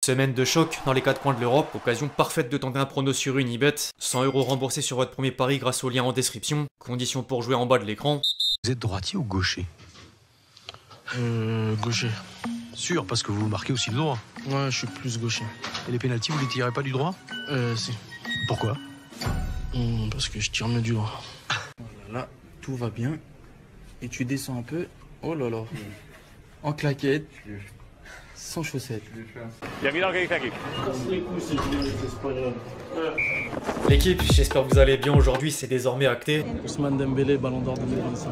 Semaine de choc dans les 4 coins de l'Europe, occasion parfaite de tenter un prono sur Unibet. 100 € remboursés sur votre premier pari grâce au lien en description. Conditions pour jouer en bas de l'écran. Vous êtes droitier ou gaucher? Gaucher. Sûr, parce que vous marquez aussi le droit. Ouais, je suis plus gaucher. Et les pénaltys, vous les tirez pas du droit? Si. Pourquoi? Parce que je tire mieux du droit. Là, tout va bien. Et tu descends un peu. Oh là là. En claquette. Sans chaussettes. L'équipe, j'espère que vous allez bien aujourd'hui, c'est désormais acté. Ousmane Dembélé, Ballon d'Or 2025.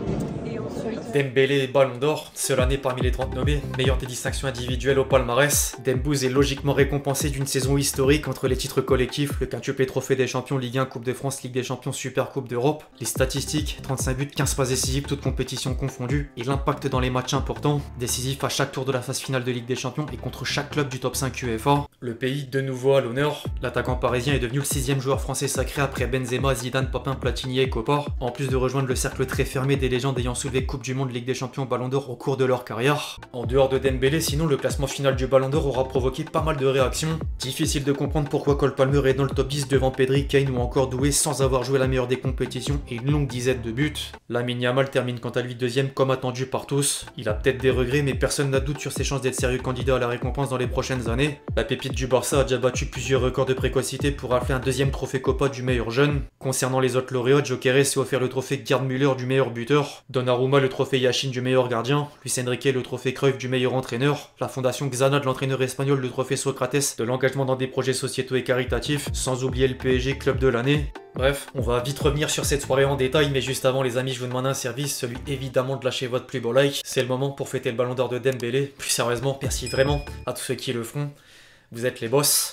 Dembélé, Ballon d'Or, seule année parmi les 30 nommés, meilleure des distinctions individuelles au palmarès. Dembouz est logiquement récompensé d'une saison historique entre les titres collectifs, le quintuple Trophée des Champions, Ligue 1, Coupe de France, Ligue des Champions, Super Coupe d'Europe. Les statistiques, 35 buts, 15 passes décisives, toutes compétitions confondues, et l'impact dans les matchs importants, décisif à chaque tour de la phase finale de Ligue des Champions et contre chaque club du top 5 UEFA. Le pays de nouveau à l'honneur, l'attaquant parisien est devenu le 6e joueur français sacré après Benzema, Zidane, Papin, Platini et Coppa, en plus de rejoindre le cercle très fermé des légendes ayant soulevé Coupe du Monde, Ligue des Champions, Ballon d'Or au cours de leur carrière. En dehors de Dembélé, sinon le classement final du Ballon d'Or aura provoqué pas mal de réactions. Difficile de comprendre pourquoi Cole Palmer est dans le top 10 devant Pedri, Kane ou encore Doué sans avoir joué la meilleure des compétitions et une longue dizaine de buts. Lamine Yamal termine quant à lui deuxième comme attendu par tous. Il a peut-être des regrets mais personne n'a doute sur ses chances d'être sérieux candidat à la récompense dans les prochaines années. La pépite du Barça a déjà battu plusieurs records de précocité pour rafler un deuxième trophée Copa du meilleur jeune. Concernant les autres lauréats, Gyökeres s'est offert le trophée Gerd Müller du meilleur buteur, Donnarumma le trophée Yashin du meilleur gardien, Luis Enrique le trophée Cruyff du meilleur entraîneur, la fondation Xana de l'entraîneur espagnol le trophée Socrates de l'engagement dans des projets sociétaux et caritatifs, sans oublier le PSG club de l'année. Bref, on va vite revenir sur cette soirée en détail, mais juste avant les amis, je vous demande un service, celui évidemment de lâcher votre plus beau like. C'est le moment pour fêter le Ballon d'Or de Dembélé. Plus sérieusement, merci vraiment à tous ceux qui le font. Vous êtes les boss.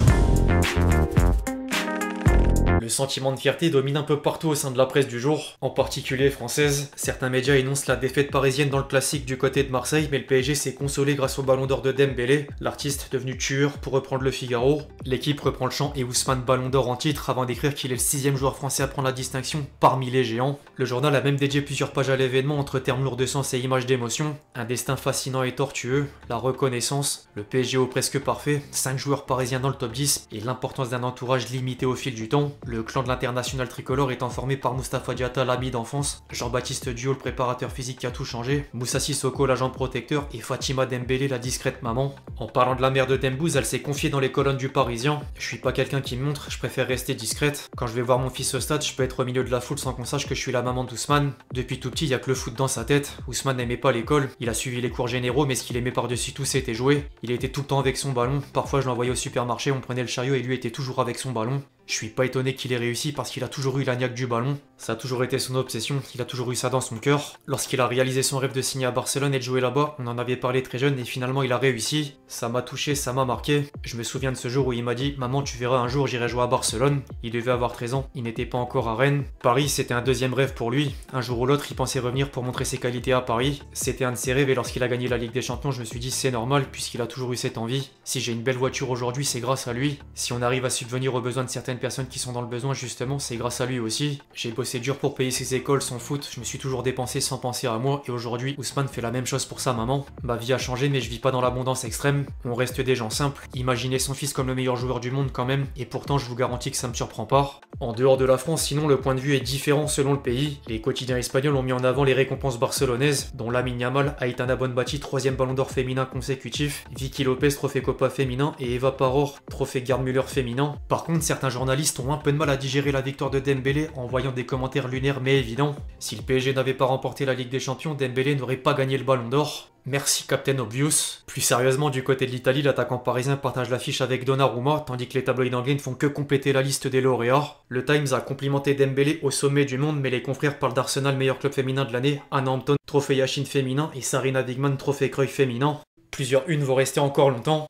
Le sentiment de fierté domine un peu partout au sein de la presse du jour, en particulier française. Certains médias énoncent la défaite parisienne dans le classique du côté de Marseille, mais le PSG s'est consolé grâce au Ballon d'Or de Dembélé, l'artiste devenu tueur pour reprendre le Figaro. L'équipe reprend le chant et Ousmane Ballon d'Or en titre avant d'écrire qu'il est le 6e joueur français à prendre la distinction parmi les géants. Le journal a même dédié plusieurs pages à l'événement entre termes lourds de sens et images d'émotion. Un destin fascinant et tortueux, la reconnaissance, le PSG au presque parfait, 5 joueurs parisiens dans le top 10 et l'importance d'un entourage limité au fil du temps. Le clan de l'international tricolore étant formé par Moustapha Diatta, l'ami d'enfance, Jean-Baptiste Duhaut, le préparateur physique qui a tout changé, Moussa Sissoko, l'agent protecteur, et Fatima Dembélé, la discrète maman. En parlant de la mère de Dembouz, elle s'est confiée dans les colonnes du Parisien. Je suis pas quelqu'un qui me montre, je préfère rester discrète. Quand je vais voir mon fils au stade, je peux être au milieu de la foule sans qu'on sache que je suis la maman d'Ousmane. Depuis tout petit, il y a que le foot dans sa tête. Ousmane n'aimait pas l'école, il a suivi les cours généraux, mais ce qu'il aimait par-dessus tout, c'était jouer. Il était tout le temps avec son ballon. Parfois, je l'envoyais au supermarché, on prenait le chariot et lui était toujours avec son ballon. Je suis pas étonné qu'il ait réussi parce qu'il a toujours eu la niaque du ballon. Ça a toujours été son obsession, il a toujours eu ça dans son cœur. Lorsqu'il a réalisé son rêve de signer à Barcelone et de jouer là-bas, on en avait parlé très jeune et finalement il a réussi. Ça m'a touché, ça m'a marqué. Je me souviens de ce jour où il m'a dit « Maman, tu verras, un jour j'irai jouer à Barcelone ». Il devait avoir 13 ans, il n'était pas encore à Rennes. Paris, c'était un deuxième rêve pour lui. Un jour ou l'autre, il pensait revenir pour montrer ses qualités à Paris. C'était un de ses rêves et lorsqu'il a gagné la Ligue des Champions, je me suis dit c'est normal puisqu'il a toujours eu cette envie. Si j'ai une belle voiture aujourd'hui, c'est grâce à lui. Si on arrive à subvenir aux besoins de certaines personnes qui sont dans le besoin, justement, c'est grâce à lui aussi. J'ai bossé dur pour payer ses écoles, son foot, je me suis toujours dépensé sans penser à moi et aujourd'hui Ousmane fait la même chose pour sa maman. Ma vie a changé mais je vis pas dans l'abondance extrême, on reste des gens simples. Imaginez son fils comme le meilleur joueur du monde quand même et pourtant je vous garantis que ça me surprend pas. En dehors de la France, sinon le point de vue est différent selon le pays. Les quotidiens espagnols ont mis en avant les récompenses barcelonaises, dont Lamine Yamal, Aitana Bonbati, 3e Ballon d'Or féminin consécutif, Vicky Lopez, trophée Copa féminin et Eva Paror, trophée Gerd Müller féminin. Par contre, certains journalistes ont un peu de mal à digérer la victoire de Dembélé en voyant des commentaires lunaires mais évidents. Si le PSG n'avait pas remporté la Ligue des Champions, Dembélé n'aurait pas gagné le Ballon d'Or. Merci Captain Obvious. Plus sérieusement, du côté de l'Italie, l'attaquant parisien partage l'affiche avec Donnarumma, tandis que les tabloïds anglais ne font que compléter la liste des lauréats. Le Times a complimenté Dembélé au sommet du monde, mais les confrères parlent d'Arsenal meilleur club féminin de l'année, Anna Hampton, trophée Yashin féminin et Sarina Wiegman, trophée Cruyff féminin. Plusieurs unes vont rester encore longtemps.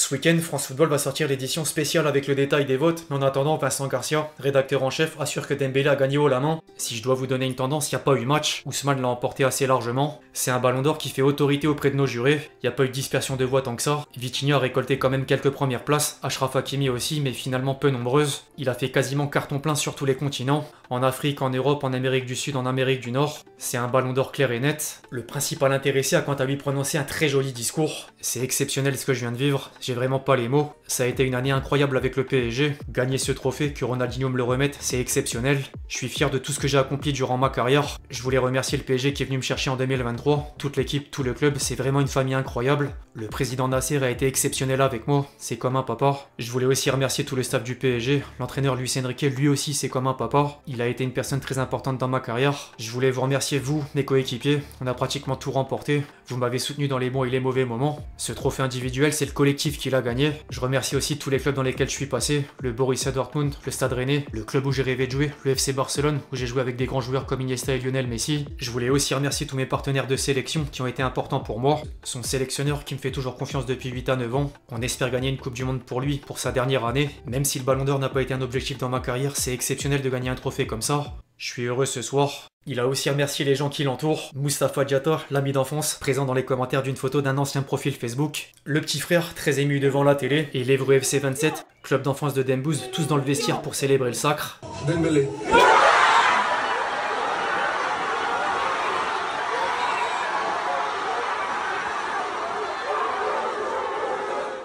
Ce week-end, France Football va sortir l'édition spéciale avec le détail des votes, mais en attendant, Vincent Garcia, rédacteur en chef, assure que Dembélé a gagné haut la main. Si je dois vous donner une tendance, il n'y a pas eu match, Ousmane l'a emporté assez largement. C'est un ballon d'or qui fait autorité auprès de nos jurés, il n'y a pas eu de dispersion de voix tant que ça. Vitinha a récolté quand même quelques premières places, Achraf Hakimi aussi, mais finalement peu nombreuses. Il a fait quasiment carton plein sur tous les continents, en Afrique, en Europe, en Amérique du Sud, en Amérique du Nord. C'est un ballon d'or clair et net. Le principal intéressé a quant à lui prononcé un très joli discours. C'est exceptionnel ce que je viens de vivre, j'ai vraiment pas les mots. Ça a été une année incroyable avec le PSG. Gagner ce trophée, que Ronaldinho me le remette, c'est exceptionnel. Je suis fier de tout ce que j'ai accompli durant ma carrière. Je voulais remercier le PSG qui est venu me chercher en 2023. Toute l'équipe, tout le club, c'est vraiment une famille incroyable. Le président Nasser a été exceptionnel avec moi, c'est comme un papa. Je voulais aussi remercier tout le staff du PSG. L'entraîneur Luis Enrique, lui aussi, c'est comme un papa. Il a été une personne très importante dans ma carrière. Je voulais vous remercier, vous, mes coéquipiers. On a pratiquement tout remporté. Vous m'avez soutenu dans les bons et les mauvais moments. Ce trophée individuel, c'est le collectif qui l'a gagné. Je remercie aussi tous les clubs dans lesquels je suis passé. Le Borussia Dortmund, le Stade Rennais, le club où j'ai rêvé de jouer, le FC Barcelone, où j'ai joué avec des grands joueurs comme Iniesta et Lionel Messi. Je voulais aussi remercier tous mes partenaires de sélection qui ont été importants pour moi. Son sélectionneur qui me fait toujours confiance depuis 8 à 9 ans. On espère gagner une Coupe du Monde pour lui, pour sa dernière année. Même si le Ballon d'Or n'a pas été un objectif dans ma carrière, c'est exceptionnel de gagner un trophée comme ça. Je suis heureux ce soir. Il a aussi remercié les gens qui l'entourent. Moustapha Diatta, l'ami d'enfance, présent dans les commentaires d'une photo d'un ancien profil Facebook. Le petit frère, très ému devant la télé. Et l'Evro FC 27, club d'enfance de Dembouz, tous dans le vestiaire pour célébrer le sacre. Dembélé.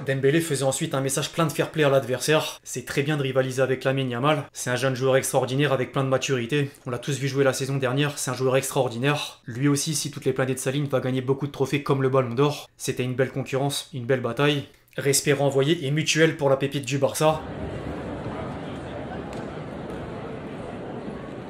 Dembélé faisait ensuite un message plein de fair play à l'adversaire. C'est très bien de rivaliser avec Lamine Yamal. C'est un jeune joueur extraordinaire avec plein de maturité. On l'a tous vu jouer la saison dernière, c'est un joueur extraordinaire. Lui aussi, si toutes les planètes s'alignent, va gagner beaucoup de trophées comme le Ballon d'Or. C'était une belle concurrence, une belle bataille. Respect renvoyé et mutuel pour la pépite du Barça.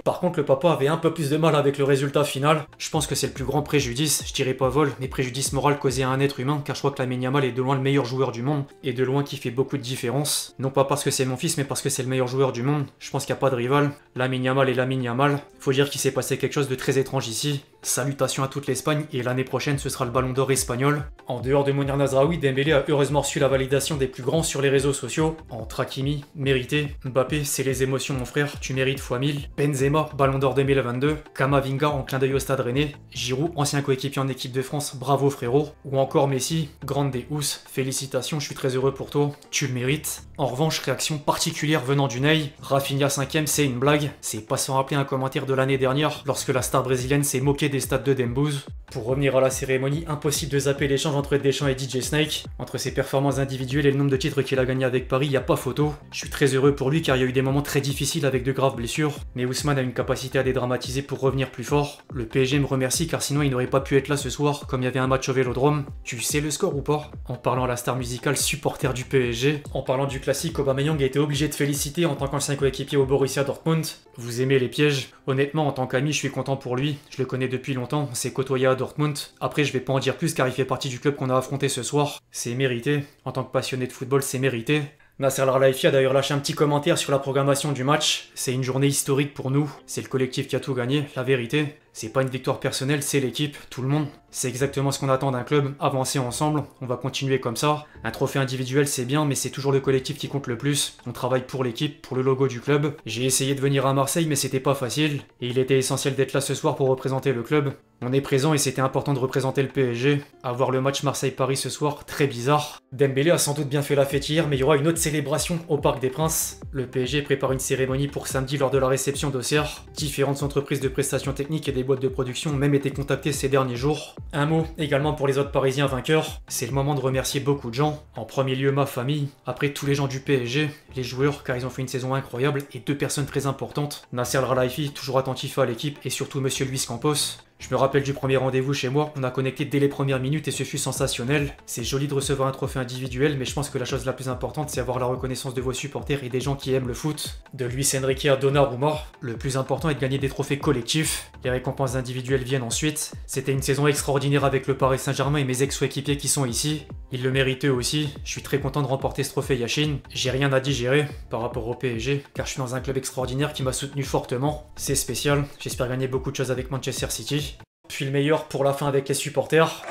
Par contre, le papa avait un peu plus de mal avec le résultat final. Je pense que c'est le plus grand préjudice, je dirais pas vol, mais préjudice moral causé à un être humain, car je crois que Lamine Yamal est de loin le meilleur joueur du monde, et de loin qui fait beaucoup de différence. Non pas parce que c'est mon fils, mais parce que c'est le meilleur joueur du monde. Je pense qu'il n'y a pas de rival. Lamine Yamal et Lamine Yamal. Faut dire qu'il s'est passé quelque chose de très étrange ici. Salutations à toute l'Espagne, et l'année prochaine ce sera le Ballon d'Or espagnol. En dehors de Mounir Nazraoui, Dembélé a heureusement reçu la validation des plus grands sur les réseaux sociaux. Entre Hakimi, mérité. Mbappé, c'est les émotions mon frère, tu mérites fois 1000. Benzema, Ballon d'Or 2022. Kamavinga en clin d'œil au Stade Rennais. Giroud, ancien coéquipier en équipe de France, bravo frérot. Ou encore Messi, grande Ous, félicitations, je suis très heureux pour toi, tu le mérites. En revanche, réaction particulière venant du Ney. Rafinha 5ème, c'est une blague. C'est pas sans rappeler un commentaire de l'année dernière, lorsque la star brésilienne s'est moquée des stades de Dembouz. Pour revenir à la cérémonie, impossible de zapper l'échange entre Deschamps et DJ Snake. Entre ses performances individuelles et le nombre de titres qu'il a gagné avec Paris, y a pas photo. Je suis très heureux pour lui car il y a eu des moments très difficiles avec de graves blessures. Mais Ousmane a une capacité à dédramatiser pour revenir plus fort. Le PSG me remercie car sinon il n'aurait pas pu être là ce soir, comme il y avait un match au Vélodrome. Tu sais le score ou pas? En parlant à la star musicale supporter du PSG. En parlant du classique, Aubameyang a été obligé de féliciter en tant qu'ancien coéquipier au Borussia Dortmund. Vous aimez les pièges? Honnêtement, en tant qu'ami, je suis content pour lui. Je le connais depuis longtemps, on s'est côtoyé à Dortmund. Après, je vais pas en dire plus car il fait partie du club qu'on a affronté ce soir. C'est mérité. En tant que passionné de football, c'est mérité. Nasser Al-Khelaifi a d'ailleurs lâché un petit commentaire sur la programmation du match. C'est une journée historique pour nous. C'est le collectif qui a tout gagné, la vérité. C'est pas une victoire personnelle, c'est l'équipe, tout le monde. C'est exactement ce qu'on attend d'un club, avancer ensemble, on va continuer comme ça. Un trophée individuel c'est bien, mais c'est toujours le collectif qui compte le plus. On travaille pour l'équipe, pour le logo du club. J'ai essayé de venir à Marseille, mais c'était pas facile. Et il était essentiel d'être là ce soir pour représenter le club. On est présent et c'était important de représenter le PSG. Avoir le match Marseille-Paris ce soir, très bizarre. Dembélé a sans doute bien fait la fête hier, mais il y aura une autre célébration au Parc des Princes. Le PSG prépare une cérémonie pour samedi lors de la réception d'Auxerre. Différentes entreprises de prestations techniques et des boîtes de production ont même été contactées ces derniers jours. Un mot également pour les autres Parisiens vainqueurs. C'est le moment de remercier beaucoup de gens. En premier lieu ma famille, après tous les gens du PSG, les joueurs car ils ont fait une saison incroyable et deux personnes très importantes. Nasser Al-Khelaifi, toujours attentif à l'équipe et surtout Monsieur Luis Campos. Je me rappelle du premier rendez-vous chez moi, on a connecté dès les premières minutes et ce fut sensationnel. C'est joli de recevoir un trophée individuel, mais je pense que la chose la plus importante, c'est avoir la reconnaissance de vos supporters et des gens qui aiment le foot. De Luis Enrique à Donnarumma, le plus important est de gagner des trophées collectifs. Les récompenses individuelles viennent ensuite. C'était une saison extraordinaire avec le Paris Saint-Germain et mes ex-coéquipiers qui sont ici. Ils le méritent eux aussi. Je suis très content de remporter ce trophée Yashin. J'ai rien à digérer par rapport au PSG, car je suis dans un club extraordinaire qui m'a soutenu fortement. C'est spécial, j'espère gagner beaucoup de choses avec Manchester City. Puis le meilleur pour la fin avec les supporters.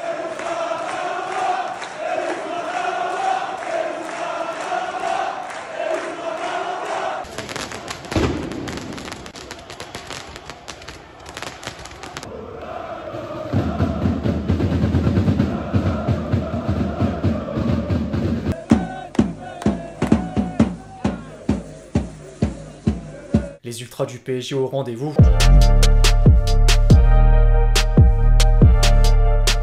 les ultras du PSG au rendez-vous.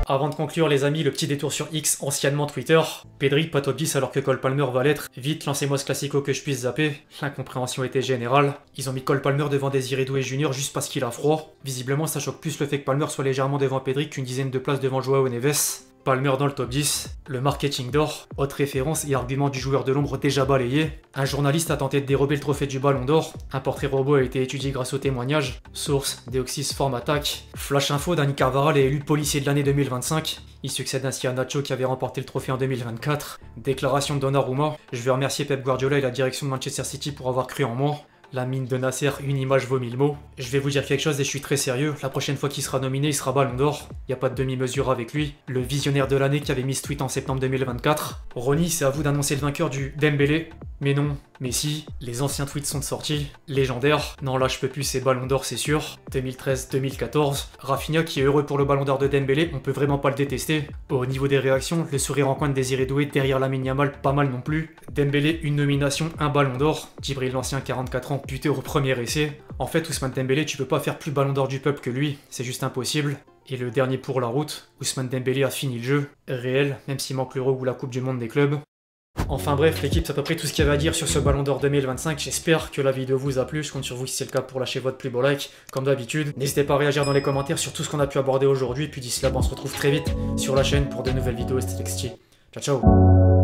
Avant de conclure les amis, le petit détour sur X, anciennement Twitter. Pedri, pas top 10 alors que Cole Palmer va l'être. Vite, lancez-moi ce classico que je puisse zapper. L'incompréhension était générale. Ils ont mis Cole Palmer devant Désiré Doué Junior juste parce qu'il a froid. Visiblement, ça choque plus le fait que Palmer soit légèrement devant Pedri qu'une dizaine de places devant Joao Neves. Palmer dans le top 10, le marketing d'or, autre référence et argument du joueur de l'ombre déjà balayé. Un journaliste a tenté de dérober le trophée du Ballon d'Or, un portrait robot a été étudié grâce aux témoignages. Source, Deoxys Form Attack. Flash info, Dani Carvajal est élu policier de l'année 2025. Il succède ainsi à Nacho qui avait remporté le trophée en 2024. Déclaration de Donnarumma, je veux remercier Pep Guardiola et la direction de Manchester City pour avoir cru en moi. La mine de Nasser, une image vaut 1000 mots. Je vais vous dire quelque chose et je suis très sérieux. La prochaine fois qu'il sera nominé, il sera Ballon d'Or. Y a pas de demi-mesure avec lui. Le visionnaire de l'année qui avait mis ce tweet en septembre 2024. Ronnie, c'est à vous d'annoncer le vainqueur du Dembélé. Mais non, mais si, les anciens tweets sont sortis. Légendaire. Non, là je peux plus, c'est Ballon d'Or, c'est sûr. 2013-2014. Rafinha qui est heureux pour le Ballon d'Or de Dembélé, on peut vraiment pas le détester. Au niveau des réactions, le sourire en coin de Désiré Doué derrière Lamine Yamal, pas mal non plus. Dembélé, une nomination, un Ballon d'Or. Djibril l'ancien, 44 ans, buteur au premier essai. En fait, Ousmane Dembélé, tu peux pas faire plus Ballon d'Or du peuple que lui, c'est juste impossible. Et le dernier pour la route, Ousmane Dembélé a fini le jeu. Réel, même s'il manque l'Euro ou la Coupe du Monde des clubs. Enfin bref, l'équipe, c'est à peu près tout ce qu'il y avait à dire sur ce Ballon d'Or 2025. J'espère que la vidéo vous a plu. Je compte sur vous si c'est le cas pour lâcher votre plus beau like, comme d'habitude. N'hésitez pas à réagir dans les commentaires sur tout ce qu'on a pu aborder aujourd'hui. Puis d'ici là, on se retrouve très vite sur la chaîne pour de nouvelles vidéos STXT. Ciao, ciao.